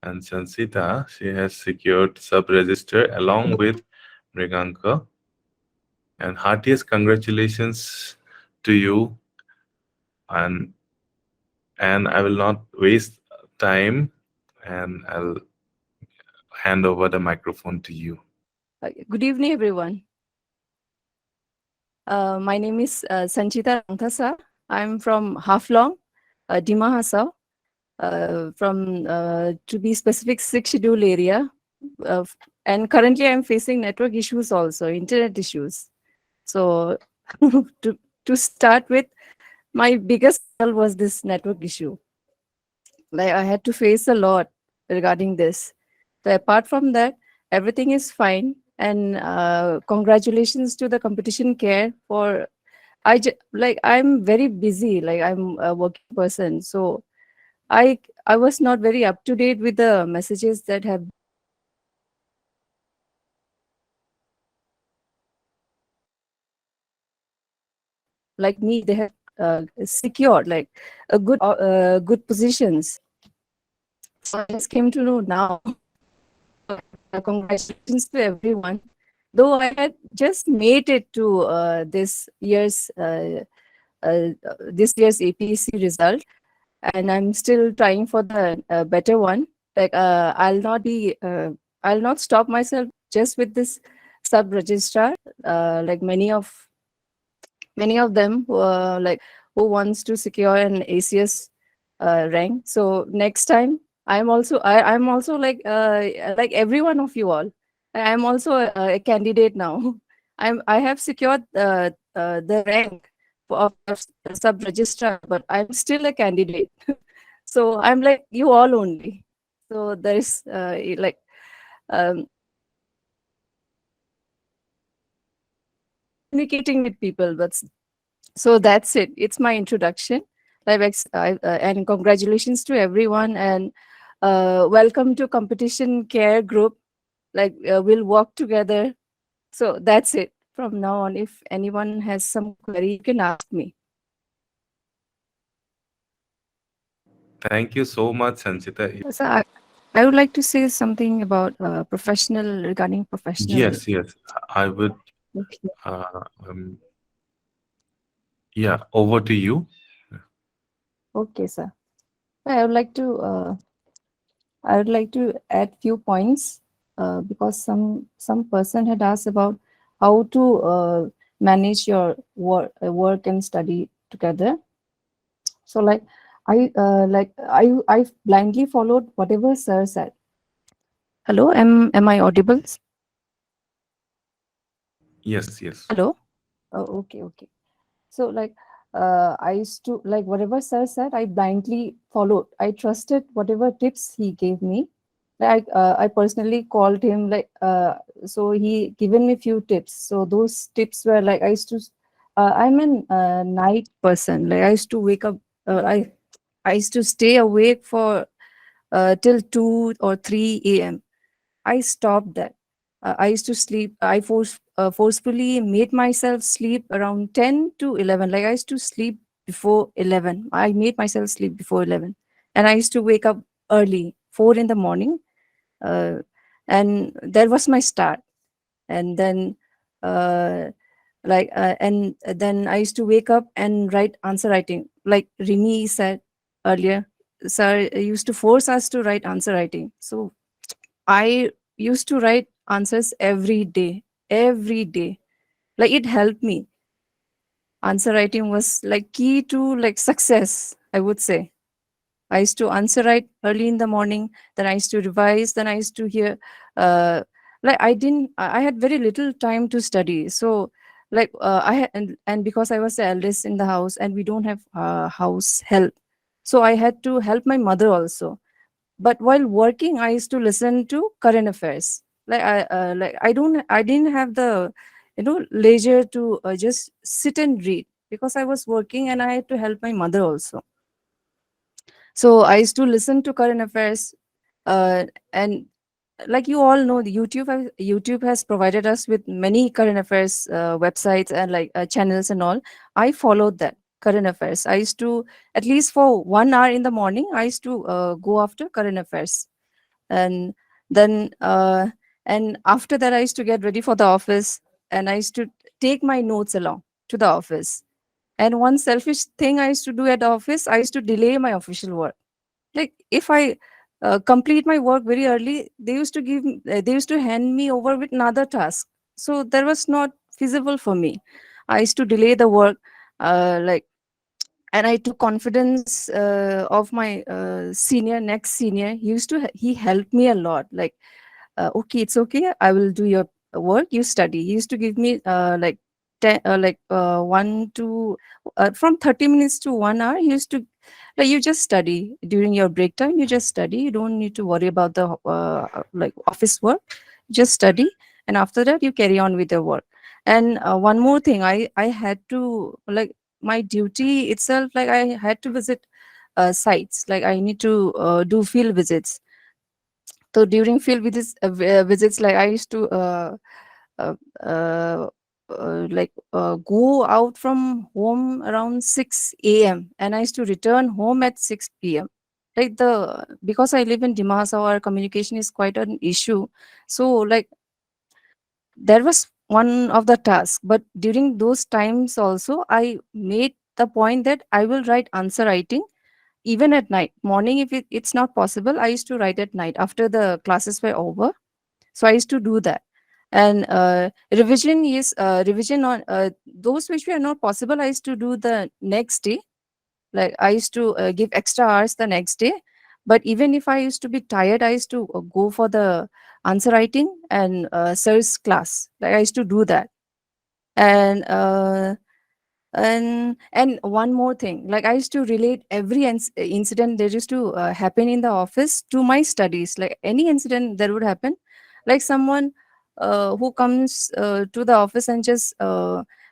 And Sunchita, she has secured sub-register along with Mriganka. And heartiest congratulations to you. And I will not waste time, and I'll hand over the microphone to you. Good evening, everyone. My name is Sunchita Langthasha. I'm from Haflong, Dima Hasao, to be specific, 6th schedule area. And currently I'm facing network issues also, internet issues. So to start with, my biggest hurdle was this network issue. Like I had to face a lot regarding this. So apart from that, everything is fine. And congratulations to the competition care for. Like I'm very busy. Like I'm a working person, so I was not very up to date with the messages that have like me. They have secured like a good positions. So I just came to know now. Congratulations to everyone. Though I had just made it to uh, this year's APSC result, and I'm still trying for the better one. Like I'll not stop myself just with this sub registrar. Like many of them who wants to secure an ACS rank. So next time I'm also like every one of you all. I'm also a candidate now. I have secured the rank of sub registrar, but I'm still a candidate. So I'm like you all only. So there is um, communicating with people, but so that's it. It's my introduction. And congratulations to everyone, and welcome to competition care group. We'll work together. So that's it. From now on, if anyone has some query, you can ask me. Thank you so much, Sanchita. So I would like to say something about professional regarding professional. Yes, yes, I would. Okay, Uh, um, yeah, over to you. okay, sir. I would like to add few points because some person had asked about how to manage your work and study together. So I blindly followed whatever sir said. Hello, am I audible? Yes, yes. Hello. Oh, okay, okay. So I used to like whatever sir said, I blindly followed. I trusted whatever tips he gave me. I personally called him so he given me few tips. So those tips were like I used to. I'm an night person. Like I used to wake up. I used to stay awake for till 2 or 3 a.m. I stopped that. I used to sleep. Forcefully made myself sleep around 10 to 11. Like I used to sleep before 11. I made myself sleep before 11. And I used to wake up early, 4 in the morning. Uh, and that was my start. And then, and then I used to wake up and write answer writing. Like Rini said earlier, sir used to force us to write answer writing. So I used to write answers every day. Like it helped me. Answer writing was like key to like success, I would say. I used to answer write early in the morning, then I used to revise, then I used to hear I had very little time to study. So I had and because I was the eldest in the house and we don't have house help. So I had to help my mother also, but while working I used to listen to current affairs. I didn't have the leisure to just sit and read because I was working and I had to help my mother also. So I used to listen to current affairs, and like you all know, the YouTube has provided us with many current affairs websites and channels and all. I followed that current affairs. I used to, at least for 1 hour in the morning, I used to go after current affairs. And then and after that I used to get ready for the office, and I used to take my notes along to the office. And one selfish thing I used to do at the office, I used to delay my official work. Like if I complete my work very early, they used to hand me over with another task. So that was not feasible for me. I used to delay the work, like, and I took confidence of my next senior. He helped me a lot. Like, okay, it's okay, I will do your work, you study. He used to give me like 10 1 to from 30 minutes to 1 hour. He used to, like, you just study during your break time, you just study, you don't need to worry about the like office work, just study, and after that you carry on with your work. And one more thing, I had to, like, my duty itself, like I had to visit sites, like I need to do field visits. So during field visits, like I used to uh, uh, go out from home around 6 a.m. and I used to return home at 6 p.m. Like, the because I live in Dimasa, our communication is quite an issue. So, like, there was one of the tasks, but during those times also I made the point that I will write answer writing even at night. Morning, if it's not possible, I used to write at night after the classes were over. So I used to do that. And revision is revision on those which were not possible, I used to do the next day. Like, I used to give extra hours the next day. But even if I used to be tired, I used to go for the answer writing and sir's class. Like, I used to do that. And and one more thing, like I used to relate every incident that used to happen in the office to my studies. Like, any incident that would happen, like someone who comes to the office and just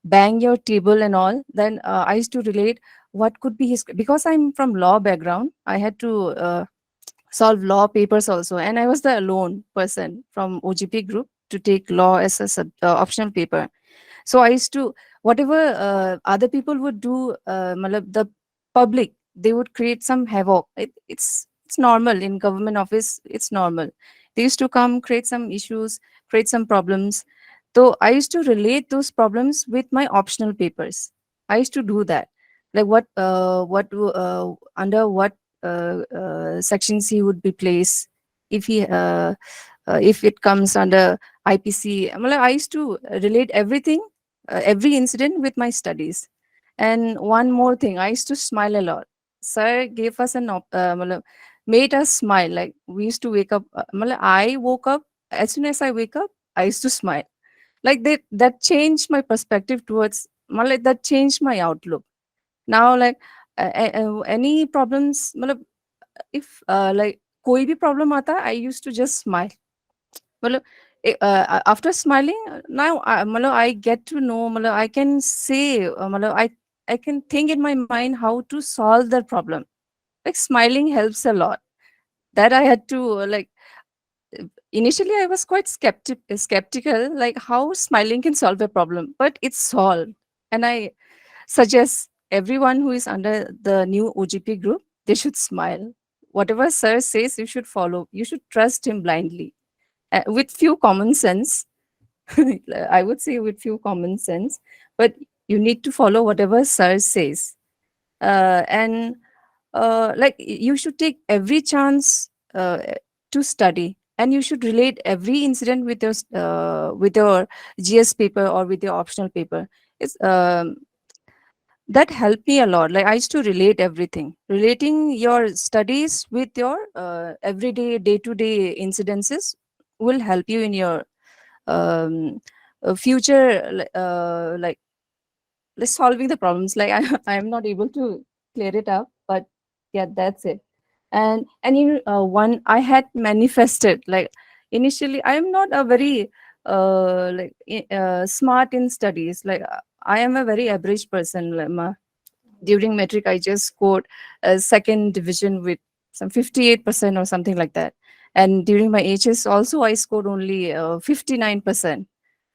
bang your table and all, then I used to relate what could be his, because I'm from law background, I had to solve law papers also, and I was the lone person from OGP group to take law as a optional paper. So I used to, whatever other people would do, the public, they would create some havoc. It's normal in government office. It's normal. They used to come, create some issues, create some problems. So I used to relate those problems with my optional papers. I used to do that. Like, under what sections he would be placed if it comes under IPC. Well, I used to relate everything, every incident with my studies. And one more thing, I used to smile a lot. Sir gave us made us smile. Like, we used to wake up. I woke up, as soon as I wake up, I used to smile. Like, that changed my perspective towards. That changed my outlook. Now, like, any problems, if like कोई भी problem आता, I used to just smile. मतलब after smiling, now I get to know, I can say, I can think in my mind how to solve that problem. Like, smiling helps a lot. That I had to initially I was quite skeptical, like how smiling can solve a problem, but it's solved. And I suggest everyone who is under the new OGP group, they should smile. Whatever sir says, you should follow, you should trust him blindly, with few common sense. I would say with few common sense, but you need to follow whatever sir says. And like, you should take every chance to study, and you should relate every incident with your GS paper or with your optional paper. It's that helped me a lot. Like, I used to relate everything, relating your studies with your everyday, day to day incidences will help you in your future, solving the problems. Like, I'm not able to clear it up, but yeah, that's it. And one I had manifested, like, initially I am not a very smart in studies. Like, I am a very average person. Like, during metric I just scored a second division with some 58% or something like that. And during my HS also I scored only 59%.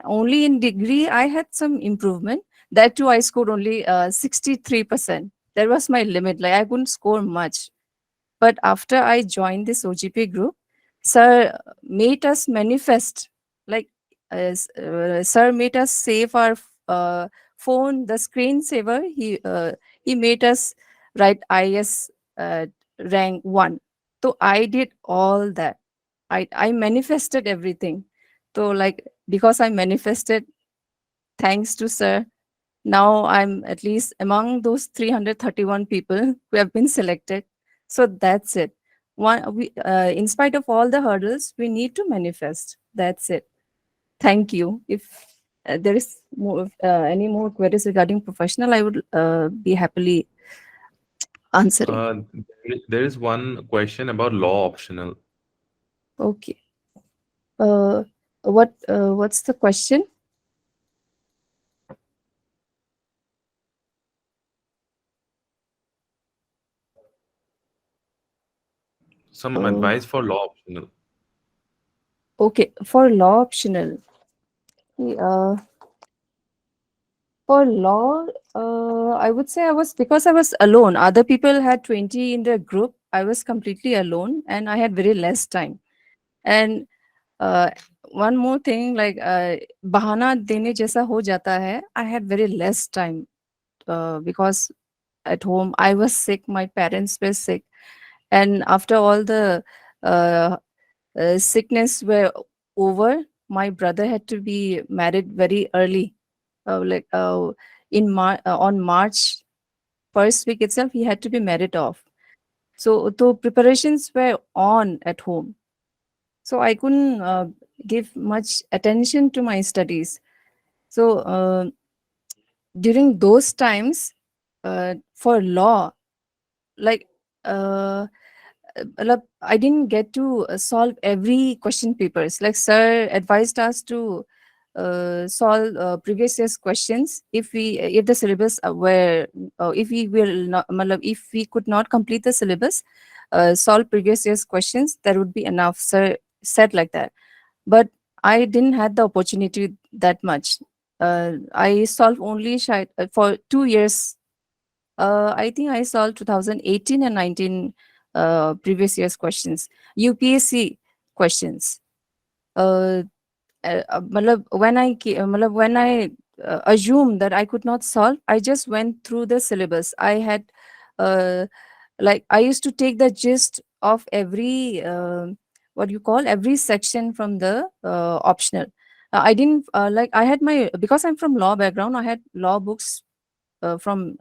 Only in degree I had some improvement. That too I scored only 63%. That was my limit. Like, I couldn't score much. But after I joined this OGP group, sir made us manifest, like sir made us save our phone, the screensaver. He made us write IS rank 1. So I did all that. I manifested everything. So like, because I manifested, thanks to sir, now I'm at least among those 331 people who have been selected. So that's it. In spite of all the hurdles, we need to manifest. That's it. Thank you. If there is more, any more queries regarding professional, I would be happily answering. There is one question about law optional. Okay. What's the question? Some Uh, advice for law optional. okay, for law optional. Uh, For law, I would say I was, because I was alone. Other people had 20 in their group. I was completely alone and I had very less time. And uh, one more thing, like bahana dene jaisa ho jata hai. I had very less time because at home I was sick, my parents were sick, and after all the uh, sickness were over, my brother had to be married very early, like on March first week itself, he had to be married off. So the preparations were on at home. So I couldn't give much attention to my studies. So during those times, for law, like uh, I didn't get to solve every question papers. Like sir advised us to solve previous year's questions if the syllabus were if we will not matlab, if we could not complete the syllabus, solve previous year's questions, that would be enough. Sir said like that, but I didn't had the opportunity that much. I solved only for 2 years. I think I solved 2018 and 19 previous year's questions, UPSC questions. Uh, when I assumed that I could not solve, I just went through the syllabus. I had like I used to take the gist of every what you call every section from the optional. I didn't like I had my, because I'm from law background, I had law books from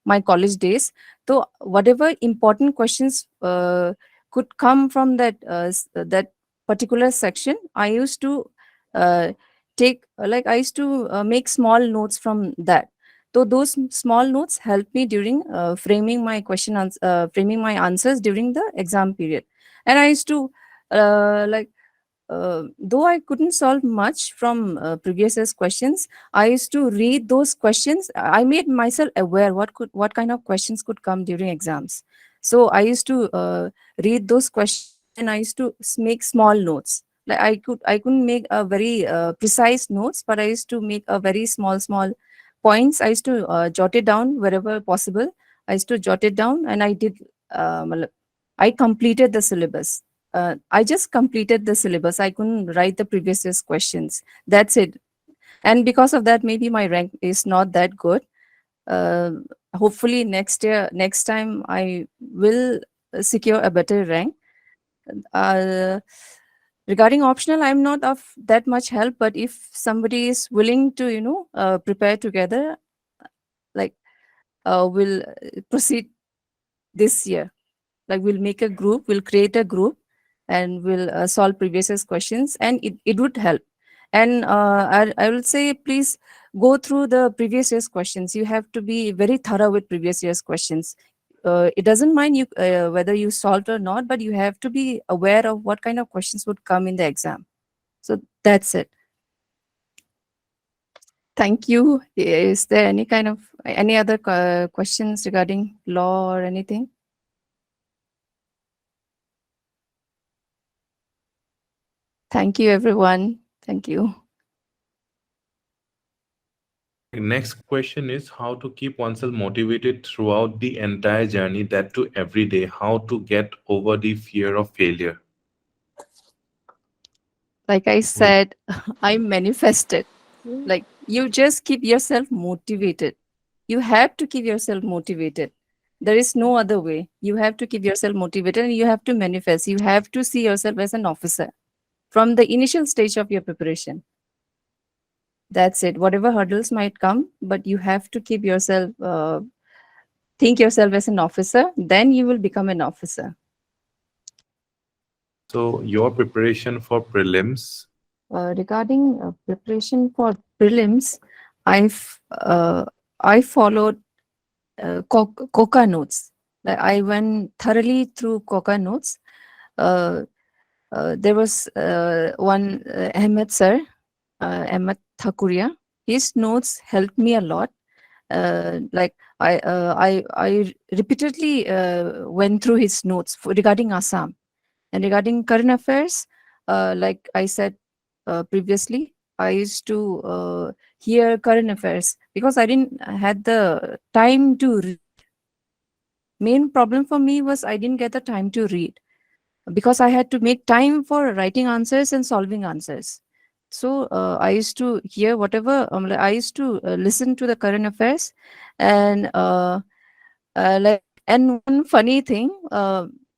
my college days. So whatever important questions could come from that particular section, I used to uh, take like I used to make small notes from that. So those small notes helped me during framing my answers during the exam period. And I used to like though I couldn't solve much from previous year's questions, I used to read those questions. I made myself aware what kind of questions could come during exams. So I used to read those questions and I used to make small notes. Like I couldn't make a very precise notes, but I used to make a very small points. I used to jot it down wherever possible. I used to jot it down, and I did. I completed the syllabus. I just completed the syllabus. I couldn't write the previous year's questions. That's it. And because of that, maybe my rank is not that good. Uh, Hopefully next time, I will secure a better rank. Uh, Regarding optional, I'm not of that much help, but if somebody is willing to, prepare together, like, we'll proceed this year. Like we'll make a group, we'll create a group, and we'll solve previous year's questions, and it would help. And I will say, please go through the previous year's questions. You have to be very thorough with previous year's questions. It doesn't mind you whether you solved or not, but you have to be aware of what kind of questions would come in the exam. So that's it. Thank you. Is there any kind of any other questions regarding law or anything? Thank you, everyone. Thank you. Next question is how to keep oneself motivated throughout the entire journey, that to every day, how to get over the fear of failure. Like I said, I manifested. Like you just keep yourself motivated. You have to keep yourself motivated. There is no other way. You have to keep yourself motivated and you have to manifest. You have to see yourself as an officer from the initial stage of your preparation. That's it. Whatever hurdles might come, but you have to keep yourself, think yourself as an officer, then you will become an officer. So your preparation for prelims. Regarding preparation for prelims, I've I followed Coca notes. Like I went thoroughly through Coca notes. Uh, there was one Ahmed sir, Ahmed Thakuria. His notes helped me a lot. Like I repeatedly went through his notes regarding Assam and regarding current affairs. Like I said previously, I used to hear current affairs because I didn't had the time to read. Main problem for me was I didn't get the time to read because I had to make time for writing answers and solving answers. So I used to hear whatever, like, I used to listen to the current affairs, and like, and one funny thing,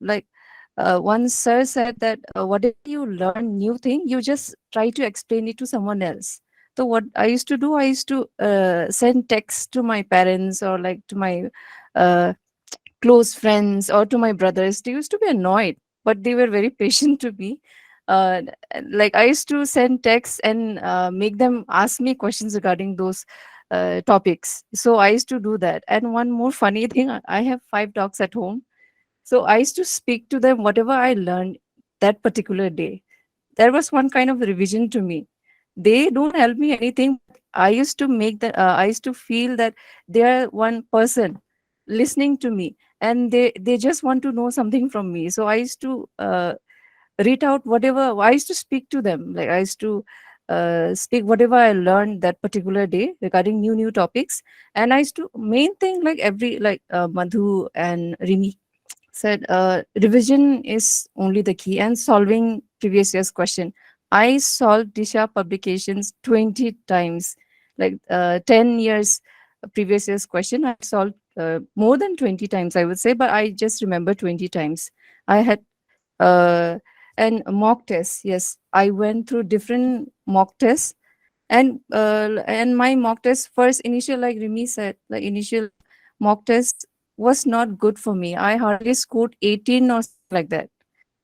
like one sir said that whatever you learn new thing, you just try to explain it to someone else. So what I used to do, I used to send text to my parents or like to my uh, close friends or to my brothers. They used to be annoyed, but they were very patient to me. Uh, like I used to send texts and make them ask me questions regarding those topics. So I used to do that. And one more funny thing, I have 5 dogs at home. So I used to speak to them whatever I learned that particular day. There was one kind of revision to me. They don't help me anything. I used to make the. I used to feel that they are one person listening to me, and they just want to know something from me. So I used to read out whatever. I used to speak to them. Like I used to speak whatever I learned that particular day regarding new topics. And I used to main thing, like every, like Madhu and Rimi said, revision is only the key, and solving previous year's question. I solved Disha publications 20 times, like 10 years previous year's question. I solved more than 20 times, I would say, but I just remember 20 times. I had uh, and mock tests. Yes, I went through different mock tests, and my mock test first initial, like Rimi said, like initial mock test was not good for me. I hardly scored 18 or something like that.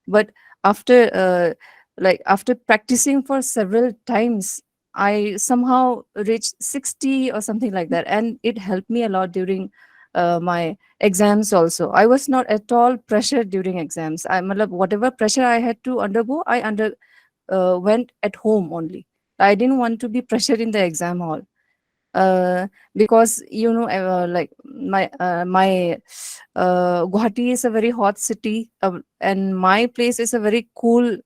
But after like after practicing for several times, I somehow reached 60 or something like that, and it helped me a lot during my exams also. I was not at all pressured during exams. Whatever pressure I had to undergo, I under went at home only. I didn't want to be pressured in the exam hall. Because like my Guwahati is a very hot city, and my place is a very cool,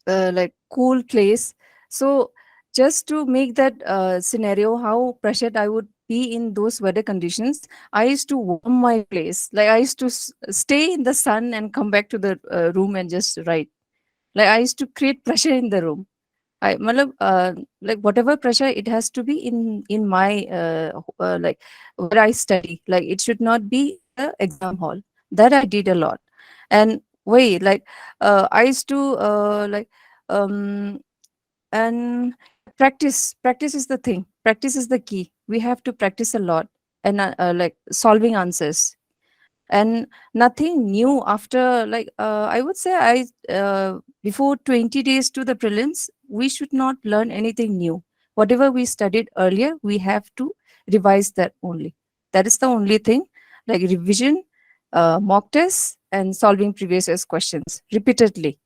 like cool place. So just to make that scenario how pressured I would be in those weather conditions, I used to warm my place. Like I used to stay in the sun and come back to the room and just write. Like I used to create pressure in the room. Like whatever pressure, it has to be in my like where I study. Like it should not be the exam hall. That I did a lot. And wait, like I used to um and practice is the thing. Practice is the key. We have to practice a lot, and like solving answers, and nothing new after, like I would say, before 20 days to the prelims, we should not learn anything new. Whatever we studied earlier, we have to revise that only. That is the only thing. Like revision, mock tests, and solving previous year's questions repeatedly.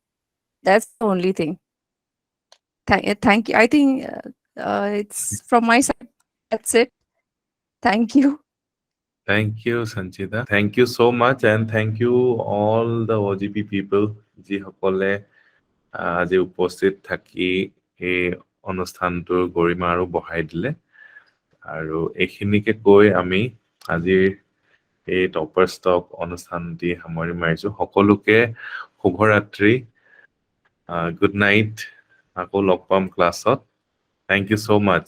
That's the only thing. Thank you. I think it's from my side. That's it. Thank you. Thank you, Sanchita. Thank you so much, and thank you all the OGP people যিসকলে আজি উপস্থিত থাকি এই অনুষ্ঠানটোৰ গৰিমা আৰু বঢ়াই দিলে। আৰু এইখিনিকে কৈ আমি আজিৰ এই টপাৰ ষ্টক অনুষ্ঠানটি সামৰি মাৰিছো। সকলোকে শুভৰাত্ৰি। গুড নাইট, আকৌ লগ পাম ক্লাছত। Thank you so' much.